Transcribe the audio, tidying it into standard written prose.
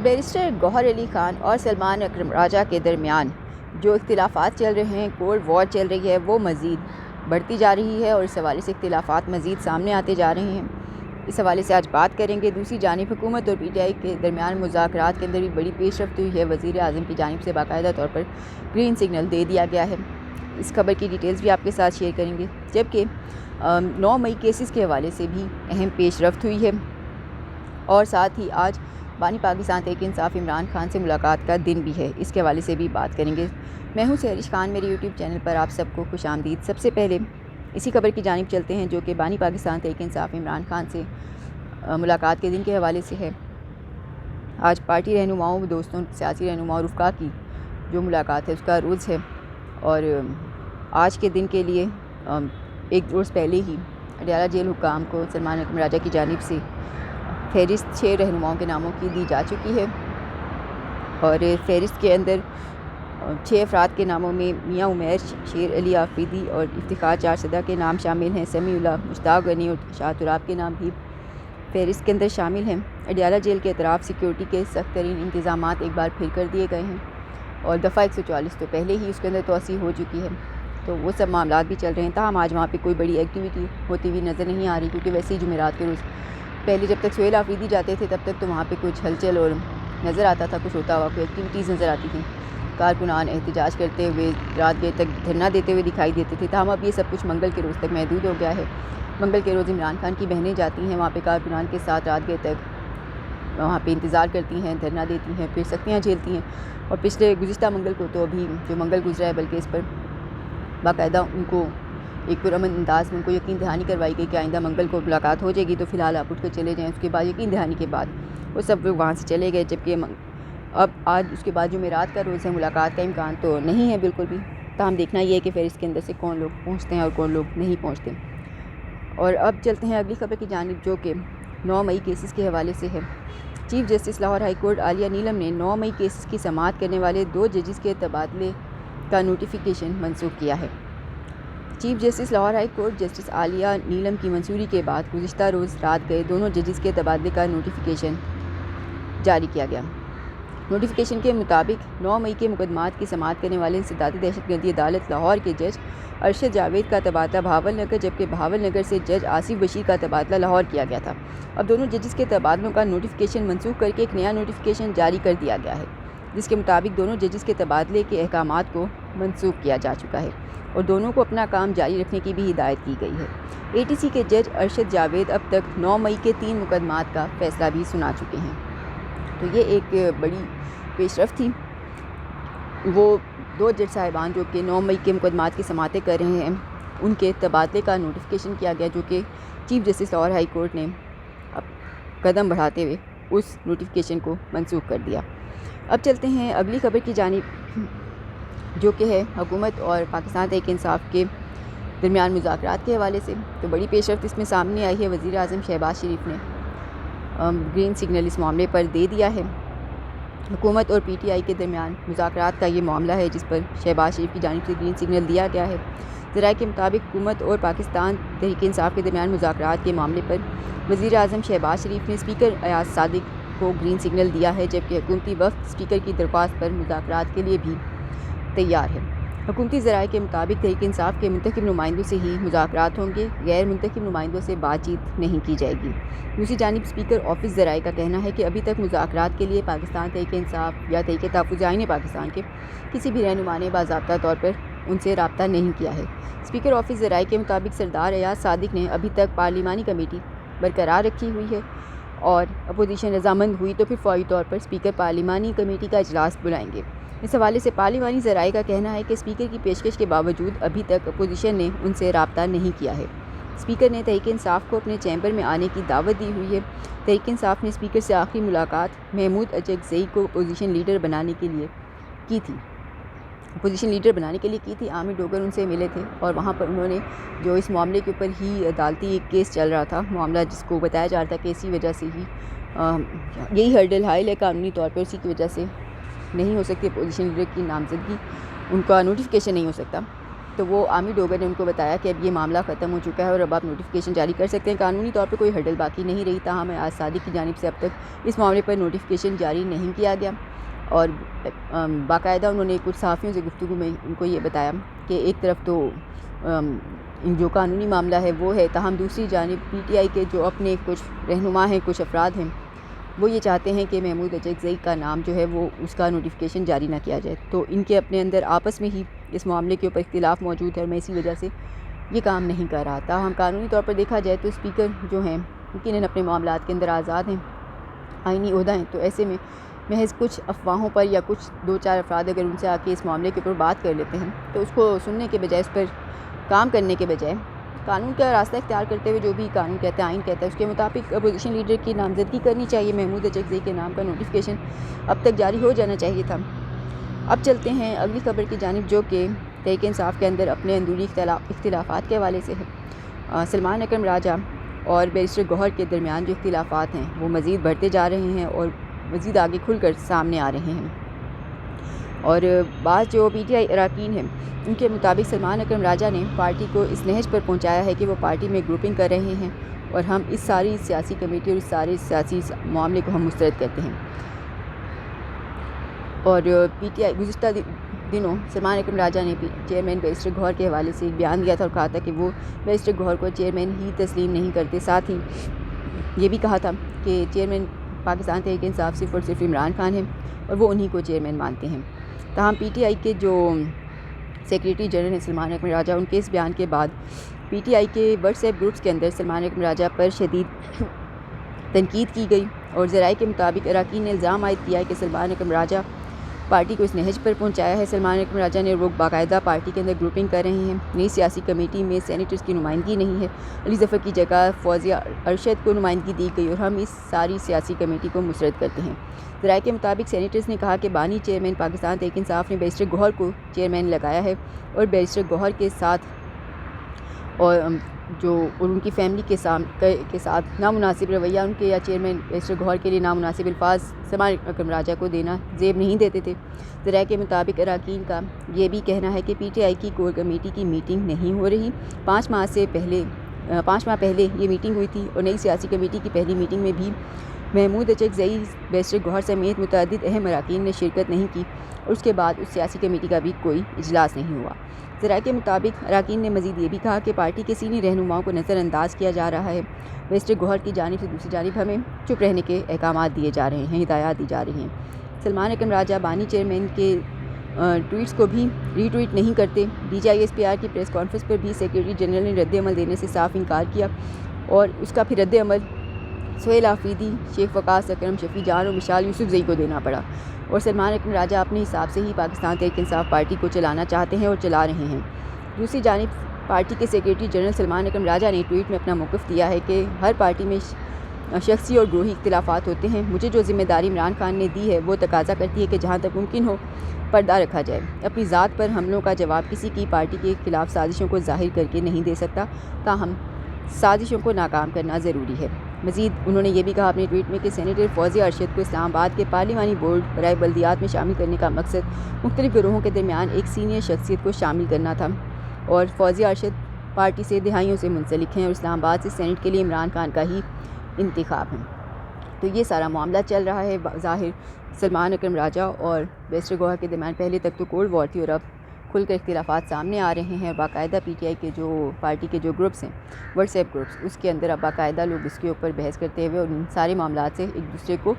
Barrister گوہر علی خان اور سلمان اکرم راجہ کے درمیان جو اختلافات چل رہے ہیں، کولڈ وار چل رہی ہے، وہ مزید بڑھتی جا رہی ہے اور اس حوالے سے اختلافات مزید سامنے آتے جا رہے ہیں۔ اس حوالے سے آج بات کریں گے۔ دوسری جانب حکومت اور پی ٹی آئی کے درمیان مذاکرات کے اندر بھی بڑی پیش رفت ہوئی ہے۔ وزیر اعظم کی جانب سے باقاعدہ طور پر گرین سگنل دے دیا گیا ہے۔ اس خبر کی ڈیٹیلز بھی آپ کے ساتھ شیئر کریں گے، جبکہ 9 مئی کیسز کے حوالے سے بھی اہم پیش رفت ہوئی ہے اور ساتھ ہی آج بانی پاکستان تحریک انصاف عمران خان سے ملاقات کا دن بھی ہے۔ اس کے حوالے سے بھی بات کریں گے۔ میں ہوں سحرش خان، میرے یوٹیوب چینل پر آپ سب کو خوش آمدید۔ سب سے پہلے اسی خبر کی جانب چلتے ہیں جو کہ بانی پاکستان تحریک انصاف عمران خان سے ملاقات کے دن کے حوالے سے ہے۔ آج پارٹی رہنماؤں، دوستوں، سیاسی رہنماؤں، رفقا کی جو ملاقات ہے اس کا روز ہے اور آج کے دن کے لیے ایک روز پہلے ہی اڈیالہ جیل حکام کو سلمان اکرم راجہ کی جانب سے فہرست 6 رہنماؤں کے ناموں کی دی جا چکی ہے اور فہرست کے اندر 6 افراد کے ناموں میں میاں عمیر، شیر علی آفریدی اور افتخار چارسدہ کے نام شامل ہیں۔ سمیع اللہ، مشتاق غنی اور شاہ تراب کے نام بھی فہرست کے اندر شامل ہیں۔ اڈیالہ جیل کے اطراف سیکیورٹی کے سخت ترین انتظامات ایک بار پھر کر دیے گئے ہیں اور دفعہ 144 تو پہلے ہی اس کے اندر توسیع ہو چکی ہے، تو وہ سب معاملات بھی چل رہے ہیں۔ تاہم آج وہاں پہ کوئی بڑی ایکٹیویٹی ہوتی ہوئی نظر نہیں آ رہی، کیونکہ ویسے ہی جمعرات کے روز پہلے جب تک سہیل آفریدی جاتے تھے تب تک تو وہاں پہ کچھ ہلچل اور نظر آتا تھا، کچھ ہوتا ہوا، کوئی ایکٹیویٹیز نظر آتی تھیں۔ کارکنان احتجاج کرتے ہوئے رات دیر تک دھرنا دیتے ہوئے دکھائی دیتے تھے۔ تاہم اب یہ سب کچھ منگل کے روز تک محدود ہو گیا ہے۔ منگل کے روز عمران خان کی بہنیں جاتی ہیں وہاں پہ کارکنان کے ساتھ، رات دیر تک وہاں پہ انتظار کرتی ہیں، دھرنا دیتی ہیں، پھر سختیاں جھیلتی ہیں اور گزشتہ منگل کو تو ابھی جو منگل گزرا ہے بلکہ اس پر باقاعدہ ان کو ایک پرامن انداز میں ان کو یقین دہانی کروائی گئی کہ آئندہ منگل کو ملاقات ہو جائے گی، تو فی الحال آپ اٹھ کر چلے جائیں۔ اس کے بعد یقین دہانی کے بعد وہ سب لوگ وہاں سے چلے گئے، جبکہ اب آج اس کے بعد جمعرات کا روز ہے، ملاقات کا امکان تو نہیں ہے بالکل بھی۔ تاہم دیکھنا یہ ہے کہ فہرست کے اندر سے کون لوگ پہنچتے ہیں اور کون لوگ نہیں پہنچتے۔ اور اب چلتے ہیں اگلی خبر کی جانب جو کہ 9 مئی کیسز کے حوالے سے ہے۔ Chief justice Lahore high court Aalia Neelum نے 9 مئی کیسز کی سماعت کرنے والے 2 ججز کے تبادلے کا نوٹیفیکیشن منسوخ کیا ہے۔ Chief justice Lahore high court justice Aalia Neelum کی منظوری کے بعد گزشتہ روز رات گئے دونوں ججز کے تبادلے کا نوٹیفیکیشن جاری کیا گیا۔ نوٹیفیکیشن کے مطابق 9 مئی کے مقدمات کی سماعت کرنے والے انسدادی دہشت گردی عدالت لاہور کے جج ارشد جاوید کا تبادلہ بہاول نگر، جبکہ بہاول نگر سے جج آصف بشیر کا تبادلہ لاہور کیا گیا تھا۔ اب دونوں ججز کے تبادلوں کا نوٹیفیکیشن منسوخ کر کے ایک نیا نوٹیفیکیشن جاری کر دیا گیا ہے، جس کے مطابق دونوں ججز کے تبادلے کے احکامات کو منسوخ کیا جا چکا ہے اور دونوں کو اپنا کام جاری رکھنے کی بھی ہدایت کی گئی ہے۔ اے ٹی سی کے جج ارشد جاوید اب تک 9 مئی کے 3 مقدمات کا فیصلہ بھی سنا چکے ہیں، تو یہ ایک بڑی پیش رفت تھی۔ وہ 2 جج صاحبان جو کہ 9 مئی کے مقدمات کی سماعتیں کر رہے ہیں، ان کے تبادلے کا نوٹیفیکیشن کیا گیا، جو کہ chief justice Lahore high court نے اب قدم بڑھاتے ہوئے اس نوٹیفیکیشن کو منسوخ کر دیا۔ اب چلتے ہیں اگلی خبر کی جانب جو کہ ہے حکومت اور پاکستان تحریک انصاف کے درمیان مذاکرات کے حوالے سے۔ تو بڑی پیش رفت اس میں سامنے آئی ہے۔ وزیر اعظم شہباز شریف نے گرین سگنل اس معاملے پر دے دیا ہے۔ حکومت اور پی ٹی آئی کے درمیان مذاکرات کا یہ معاملہ ہے جس پر شہباز شریف کی جانب سے گرین سگنل دیا گیا ہے۔ ذرائع کے مطابق حکومت اور پاکستان تحریک انصاف کے درمیان مذاکرات کے معاملے پر وزیر اعظم شہباز شریف نے اسپیکر ایاز صادق کو گرین سگنل دیا ہے، جبکہ حکومتی وفد اسپیکر کی درخواست پر مذاکرات کے لیے بھی تیار ہے۔ حکومتی ذرائع کے مطابق تحریک انصاف کے منتخب نمائندوں سے ہی مذاکرات ہوں گے، غیر منتخب نمائندوں سے بات چیت نہیں کی جائے گی۔ دوسری جانب اسپیکر آفس ذرائع کا کہنا ہے کہ ابھی تک مذاکرات کے لیے پاکستان تحریک انصاف یا تحریک تحفظ آئین پاکستان کے کسی بھی رہنما نے باضابطہ طور پر ان سے رابطہ نہیں کیا ہے۔ اسپیکر آفس ذرائع کے مطابق سردار ایاز صادق نے ابھی تک پارلیمانی کمیٹی برقرار رکھی ہوئی ہے اور اپوزیشن رضامند ہوئی تو پھر فوری طور پر اسپیکر پارلیمانی کمیٹی کا اجلاس بلائیں گے۔ اس حوالے سے پارلیمانی ذرائع کا کہنا ہے کہ اسپیکر کی پیشکش کے باوجود ابھی تک اپوزیشن نے ان سے رابطہ نہیں کیا ہے۔ اسپیکر نے تحریک انصاف کو اپنے چیمبر میں آنے کی دعوت دی ہوئی ہے۔ تحریک انصاف نے اسپیکر سے آخری ملاقات محمود اچکزئی کو اپوزیشن لیڈر بنانے کے لیے کی تھی۔ عامر ڈوگر ان سے ملے تھے اور وہاں پر انہوں نے جو اس معاملے کے اوپر ہی عدالتی ایک کیس چل رہا تھا، معاملہ جس کو بتایا جا رہا تھا کہ اسی وجہ سے ہی یہی ہرڈل حائل ہے قانونی طور پر، اسی کی وجہ سے نہیں ہو سکتی اپوزیشن لیڈر کی نامزدگی، ان کا نوٹیفیکیشن نہیں ہو سکتا۔ تو وہ عامر ڈوگر نے ان کو بتایا کہ اب یہ معاملہ ختم ہو چکا ہے اور اب آپ نوٹیفیکیشن جاری کر سکتے ہیں. قانونی طور پہ کوئی ہرڈل باقی نہیں رہی. تاہم اعاز صادق کی جانب سے اب تک اس معاملے پر نوٹیفیکیشن جاری نہیں کیا گیا اور باقاعدہ انہوں نے کچھ صحافیوں سے گفتگو میں ان کو یہ بتایا کہ ایک طرف تو جو قانونی معاملہ ہے وہ ہے، تاہم دوسری جانب پی ٹی آئی کے جو اپنے کچھ رہنما ہیں، کچھ افراد ہیں، وہ یہ چاہتے ہیں کہ محمود اچکزئی کا نام جو ہے وہ اس کا نوٹیفیکیشن جاری نہ کیا جائے. تو ان کے اپنے اندر آپس میں ہی اس معاملے کے اوپر اختلاف موجود ہے اور میں اسی وجہ سے یہ کام نہیں کر رہا. تاہم قانونی طور پر دیکھا جائے تو اسپیکر جو ہیں یقیناً اپنے معاملات کے اندر آزاد ہیں، آئینی عہدہ ہیں. تو ایسے میں محض کچھ افواہوں پر یا کچھ 2-4 افراد اگر ان سے آ کے اس معاملے کے اوپر بات کر لیتے ہیں تو اس کو سننے کے بجائے، اس پر کام کرنے کے بجائے قانون کا راستہ اختیار کرتے ہوئے جو بھی قانون کہتا ہے، آئین کہتا ہے، اس کے مطابق اپوزیشن لیڈر کی نامزدگی کرنی چاہیے. محمود اچکزئی کے نام کا نوٹیفیکیشن اب تک جاری ہو جانا چاہیے تھا. اب چلتے ہیں اگلی خبر کی جانب جو کہ تحریک انصاف کے اندر اپنے اندرونی اختلافات کے حوالے سے ہے. سلمان اکرم راجہ اور بیرسٹر گوہر کے درمیان جو اختلافات ہیں وہ مزید بڑھتے جا رہے ہیں اور مزید آگے کھل کر سامنے آ رہے ہیں. اور بعض جو پی ٹی آئی اراکین ہیں ان کے مطابق سلمان اکرم راجہ نے پارٹی کو اس نہج پر پہنچایا ہے کہ وہ پارٹی میں گروپنگ کر رہے ہیں اور ہم اس ساری سیاسی کمیٹی اور اس سارے سیاسی معاملے کو ہم مسترد کرتے ہیں. اور پی ٹی آئی گزشتہ دنوں سلمان اکرم راجہ نے چیئرمین بیرسٹر گوہر کے حوالے سے ایک بیان دیا تھا اور کہا تھا کہ وہ بیرسٹر گوہر کو چیئرمین ہی تسلیم نہیں کرتے. ساتھ ہی یہ بھی کہا تھا کہ چیئرمین پاکستان تحریک انصاف صرف اور صرف عمران خان ہیں اور وہ انہی کو چیئرمین مانتے ہیں. تاہم پی ٹی آئی کے جو سیکریٹری جنرل ہیں سلمان اکرم راجہ، ان کے اس بیان کے بعد پی ٹی آئی کے واٹس ایپ گروپس کے اندر سلمان اکرم راجہ پر شدید تنقید کی گئی اور ذرائع کے مطابق اراکین نے الزام عائد کیا ہے کہ سلمان اکرم راجہ پارٹی کو اس نہج پر پہنچایا ہے. سلمان اکرم راجہ نے وہ باقاعدہ پارٹی کے اندر گروپنگ کر رہے ہیں. نئی سیاسی کمیٹی میں سینیٹرز کی نمائندگی نہیں ہے، علی ظفر کی جگہ فوزیہ ارشد کو نمائندگی دی گئی اور ہم اس ساری سیاسی کمیٹی کو مسرد کرتے ہیں. ذرائع کے مطابق سینیٹرز نے کہا کہ بانی چیئرمین پاکستان تحریک انصاف نے بیرسٹر گوہر کو چیئرمین لگایا ہے اور بیرسٹر گوہر کے ساتھ اور ان کی فیملی کے ساتھ نامناسب رویہ ان کے یا چیئرمین بیرسٹر گوہر کے لیے نامناسب الفاظ سلمان اکرم راجہ کو دینا زیب نہیں دیتے تھے. ذرائع کے مطابق اراکین کا یہ بھی کہنا ہے کہ پی ٹی آئی کی کور کمیٹی کی میٹنگ نہیں ہو رہی. 5 ماہ پہلے یہ میٹنگ ہوئی تھی اور نئی سیاسی کمیٹی کی پہلی میٹنگ میں بھی محمود اچکزئی، بیرسٹر گوہر سمیت متعدد اہم اراکین نے شرکت نہیں کی اور اس کے بعد اس سیاسی کمیٹی کا بھی کوئی اجلاس نہیں ہوا. ذرائع کے مطابق اراکین نے مزید یہ بھی کہا کہ پارٹی کے سینئر رہنماؤں کو نظر انداز کیا جا رہا ہے. بیرسٹر گوہر کی جانب سے دوسری جانب ہمیں چپ رہنے کے احکامات دیے جا رہے ہیں، ہدایات دی جا رہی ہیں. سلمان اکرم راجہ بانی چیئرمین کے ٹویٹس کو بھی ری ٹویٹ نہیں کرتے. D G I S P R کی پریس کانفرنس پر بھی سیکریٹری جنرل نے رد عمل دینے سے صاف انکار کیا اور اس کا پھر رد عمل سہیل آفریدی، شیخ وقاص اکرم، شفیع جان اور مشال یوسفزئی کو دینا پڑا. اور سلمان اکرم راجہ اپنے حساب سے ہی پاکستان تحریک انصاف پارٹی کو چلانا چاہتے ہیں اور چلا رہے ہیں. دوسری جانب پارٹی کے سیکریٹری جنرل سلمان اکرم راجہ نے ٹویٹ میں اپنا موقف دیا ہے کہ ہر پارٹی میں شخصی اور گروہی اختلافات ہوتے ہیں. مجھے جو ذمہ داری عمران خان نے دی ہے وہ تقاضا کرتی ہے کہ جہاں تک ممکن ہو پردہ رکھا جائے. اپنی ذات پر حملوں کا جواب کسی کی پارٹی کے خلاف سازشوں کو ظاہر کر کے نہیں دے سکتا، تاہم سازشوں کو ناکام کرنا ضروری ہے. مزید انہوں نے یہ بھی کہا اپنے ٹویٹ میں کہ سینیٹر فوزیہ ارشد کو اسلام آباد کے پارلیمانی بورڈ برائے بلدیات میں شامل کرنے کا مقصد مختلف گروہوں کے درمیان ایک سینئر شخصیت کو شامل کرنا تھا اور فوزیہ ارشد پارٹی سے دہائیوں سے منسلک ہیں اور اسلام آباد سے سینٹ کے لیے عمران خان کا ہی انتخاب ہے. تو یہ سارا معاملہ چل رہا ہے. ظاہر سلمان اکرم راجہ اور بیرسٹر گوہر کے درمیان پہلے تک تو کولڈ وار تھی اور اب کھل کر اختلافات سامنے آ رہے ہیں. باقاعدہ پی ٹی آئی کے جو پارٹی کے جو گروپس ہیں واٹس ایپ گروپس، اس کے اندر اب باقاعدہ لوگ اس کے اوپر بحث کرتے ہوئے اور ان سارے معاملات سے ایک دوسرے کو